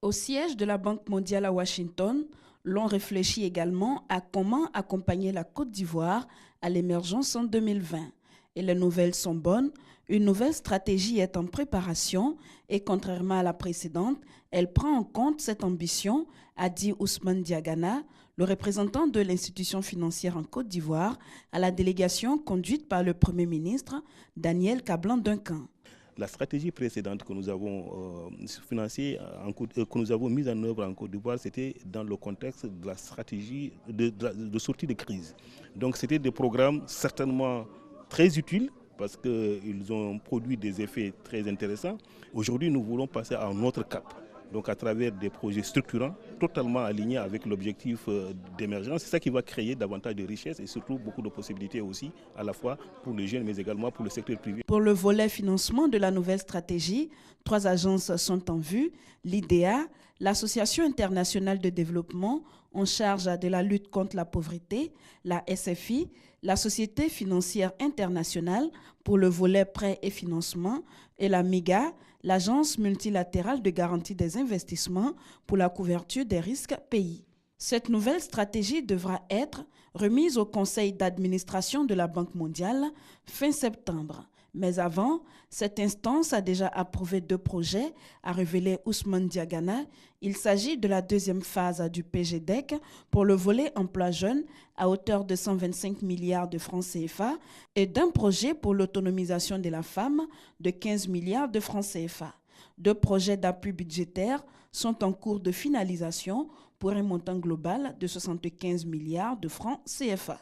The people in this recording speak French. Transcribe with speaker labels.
Speaker 1: Au siège de la Banque mondiale à Washington, l'on réfléchit également à comment accompagner la Côte d'Ivoire à l'émergence en 2020. Et les nouvelles sont bonnes, une nouvelle stratégie est en préparation et contrairement à la précédente, elle prend en compte cette ambition, a dit Ousmane Diagana, le représentant de l'institution financière en Côte d'Ivoire, à la délégation conduite par le Premier ministre Daniel Kablan-Duncan.
Speaker 2: La stratégie précédente que nous avons financée, que nous avons mise en œuvre en Côte d'Ivoire, c'était dans le contexte de la stratégie de sortie de crise. Donc c'était des programmes certainement très utiles parce qu'ils ont produit des effets très intéressants. Aujourd'hui, nous voulons passer à un autre cap. Donc à travers des projets structurants, totalement alignés avec l'objectif d'émergence. C'est ça qui va créer davantage de richesses et surtout beaucoup de possibilités aussi, à la fois pour les jeunes, mais également pour le secteur privé.
Speaker 1: Pour le volet financement de la nouvelle stratégie, 3 agences sont en vue. L'IDEA, l'Association internationale de développement en charge de la lutte contre la pauvreté, la SFI, la Société financière internationale pour le volet prêts et financement et la MIGA, l'Agence multilatérale de garantie des investissements pour la couverture des risques pays. Cette nouvelle stratégie devra être remise au conseil d'administration de la Banque mondiale fin septembre. Mais avant, cette instance a déjà approuvé 2 projets, a révélé Ousmane Diagana. Il s'agit de la deuxième phase du PGDEC pour le volet emploi jeune à hauteur de 125 milliards de francs CFA et d'un projet pour l'autonomisation de la femme de 15 milliards de francs CFA. 2 projets d'appui budgétaire sont en cours de finalisation pour un montant global de 75 milliards de francs CFA.